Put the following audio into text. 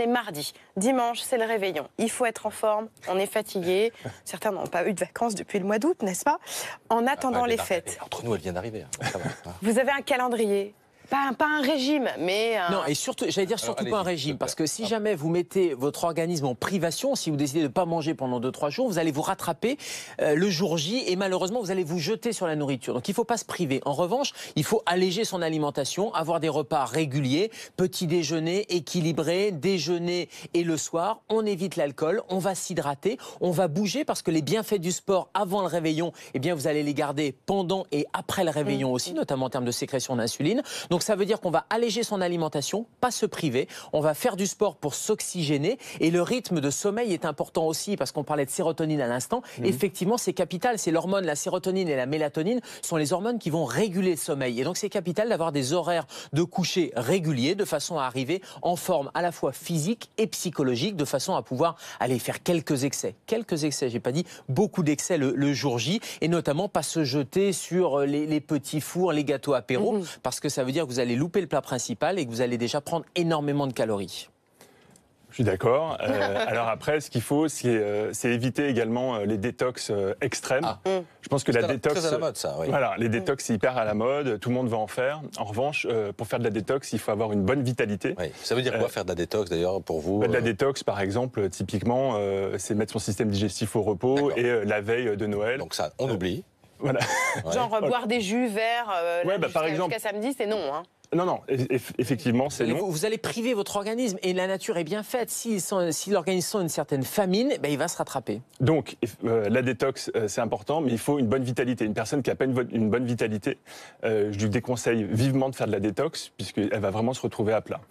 est mardi. Dimanche, c'est le réveillon. Il faut être en forme, on est fatigué. Certains n'ont pas eu de vacances depuis le mois d'août, n'est-ce pas? En attendant les fêtes. Entre nous, elle vient d'arriver. Ça va. Vous avez un calendrier? Pas un régime, mais... Non, et surtout, j'allais dire surtout pas un régime, parce que si jamais vous mettez votre organisme en privation, si vous décidez de ne pas manger pendant 2-3 jours, vous allez vous rattraper le jour J, et malheureusement, vous allez vous jeter sur la nourriture. Donc il ne faut pas se priver. En revanche, il faut alléger son alimentation, avoir des repas réguliers, petit déjeuner équilibré, déjeuner et le soir. On évite l'alcool, on va s'hydrater, on va bouger, parce que les bienfaits du sport avant le réveillon, eh bien, vous allez les garder pendant et après le réveillon aussi, notamment en termes de sécrétion d'insuline. Donc ça veut dire qu'on va alléger son alimentation, pas se priver. On va faire du sport pour s'oxygéner. Et le rythme de sommeil est important aussi, parce qu'on parlait de sérotonine à l'instant. Effectivement, c'est capital. C'est l'hormone, la sérotonine et la mélatonine sont les hormones qui vont réguler le sommeil. Et donc c'est capital d'avoir des horaires de coucher réguliers, de façon à arriver en forme à la fois physique et psychologique, de façon à pouvoir aller faire quelques excès. Quelques excès, j'ai pas dit beaucoup d'excès le jour J. Et notamment pas se jeter sur les petits fours, les gâteaux apéros, parce que ça veut dire que vous allez louper le plat principal et que vous allez déjà prendre énormément de calories. Je suis d'accord. Alors après, ce qu'il faut, c'est éviter également les détox extrêmes. Je pense que la détox, très à la mode, ça. Oui. Voilà, les détox, c'est hyper à la mode. Tout le monde va en faire. En revanche, pour faire de la détox, il faut avoir une bonne vitalité. Oui. Ça veut dire quoi faire de la détox d'ailleurs pour vous? De la détox, par exemple, typiquement, c'est mettre son système digestif au repos et la veille de Noël. Donc ça, on oublie. Voilà. Genre boire des jus verts par exemple, jusqu'à samedi, c'est non. Hein. Non, effectivement, c'est non. Vous allez priver votre organisme, et la nature est bien faite. Si l'organisme sent une certaine famine, ben, il va se rattraper. Donc, la détox, c'est important, mais il faut une bonne vitalité. Une personne qui n'a pas une bonne vitalité, je lui déconseille vivement de faire de la détox, puisqu'elle va vraiment se retrouver à plat.